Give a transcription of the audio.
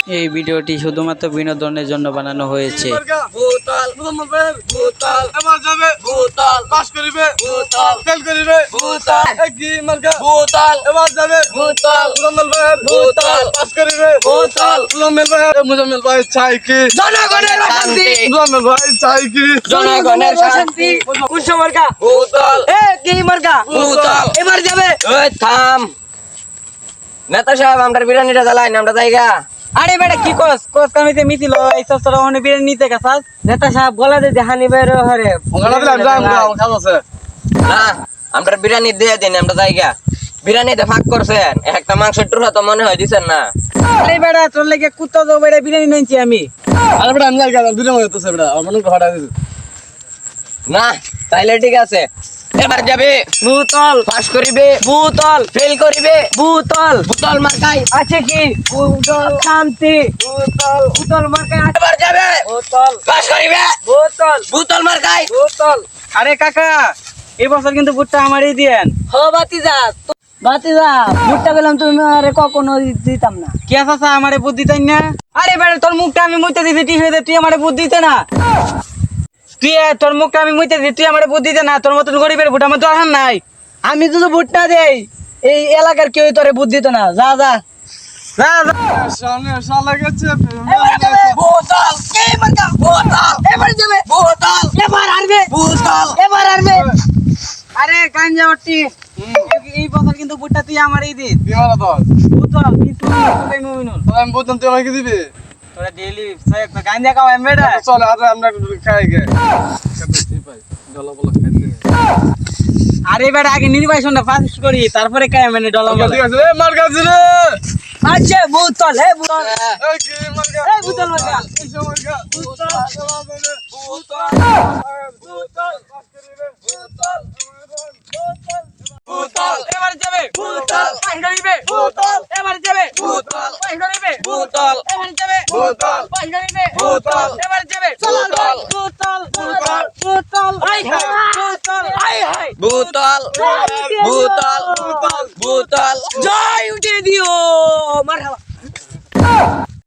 এই ভিডিওটি শুধুমাত্র বিনোদনের জন্য বানানো হয়েছে। ভূতল ভূতল এবার যাবে ভূতল পাস করিবে ভূতল ফেল করিবে ভূতল কি মার্কা ভূতল এবার যাবে ভূতল মুজাম্মেল ভাই ভূতল পাস করিবে ভূতল মুজাম্মেল ভাই চাই কি জনগণের শান্তি মুজাম্মেল ভাই চাই কি জনগণের শান্তি কোন মার্কা ভূতল কি মার্কা ভূতল এবার যাবে ওই থাম নেতা সাহেব আমরা বিরিয়ানিটা জ্বালাই আমরা জায়গা আরে বেটা কি কস কামিতে মিছিল এই সস্তরা ওনে বিরিয়ানি নিতে গেছাস। নেতা সাহেব গলা দিয়ে দেখানি বের হরে ওখানে দিলাম যাম খাওয়া আছে না আমরা বিরিয়ানি দিয়ে দেন আমরা জায়গা বিরিয়ানিতে ভাগ করছেন একটা মাংসের টুকরা তো মনে হয় দিছেন না। আরে বেটা তোর লাগে কুত্তা তো বেটা বিরিয়ানি নিয়েছি আমি। আরে বেটা আমি যাই দুটো মনে হচ্ছে বেটা আমার মনে হড়া দিছে না তাইলে ঠিক আছে এবার যাবে ভূতল পাস করিবে ভূতল ফেল করিবে ভূতল ভূতল মার্কাই আছে কি ভূতল শান্তি ভূতল ভূতল মার্কা এবার যাবে ভূতল পাস করিবে ভূতল ভূতল মার্কাই ভূতল। আরে কাকা এই বছর কিন্তু ভুট্টা আমারই দিয়েন। হো বাতিজা ভুট্টা গেলাম তুমি আরে কখনো দিতাম না কি আছে আমারে বুদ্ধি দিতেন না? আরে বেটা তোর মুখটা আমি মুইতে দিছি ঠিক হয়ে তুই আমারে বুদ্ধি দিতে না। তোর মুখটা আমি মুইতে দিছি তুই আমারে বুদ্ধি দিতে না। তোর মতন গরিবের ভোট আমার দরকার নাই। আমি তো ভুট্টা দেই এই এলাকার কেউ তোরে বুদ্ধি দিত না যা যা যা যা। সামনে শালা গেছে ভূতল কে মার্কা ভূতল এবার যাবে ভূতল এবার আরবে ভূতল এবার আরবে আরে গাঞ্জা ওটি এই বছর কিন্তু ভুট্টা তুই আমারই দিস। কি মারা তো ভূতল কিন্তু তুই মুমিনুল আমি বলতাম তুই আমাকে দিবি তোরা ডেইলি সাহেব গাঞ্জা খাও এমবেডা। চল আজ আমরা খাই গে ডলা বলা খাইতে আরে বেটা আগে নির্বাচনটা পাস করি তারপরে কাই মানে ডলার ঠিক আছে এ মার কাছে রে আচ্ছা ভূতল হে ভূতল এই কি মার্কা এই ভূতল মার্কা এই মার্কা ভূতল ভূতল ভূতল পাস করিবে ভূতল ভূতল এবার যাবে ভূতল পাস করিবে ভূতল এবার যাবে ভূতল পাস করিবে ভূতল এবার যাবে ভূতল পাস করিবে ভূতল এবার যাবে ভূতল ভূতল ভূতল হাই হাই ভূতল হাই হাই ভূতল ভূতল ভূতল জয় উঠে দিও মারহাবা।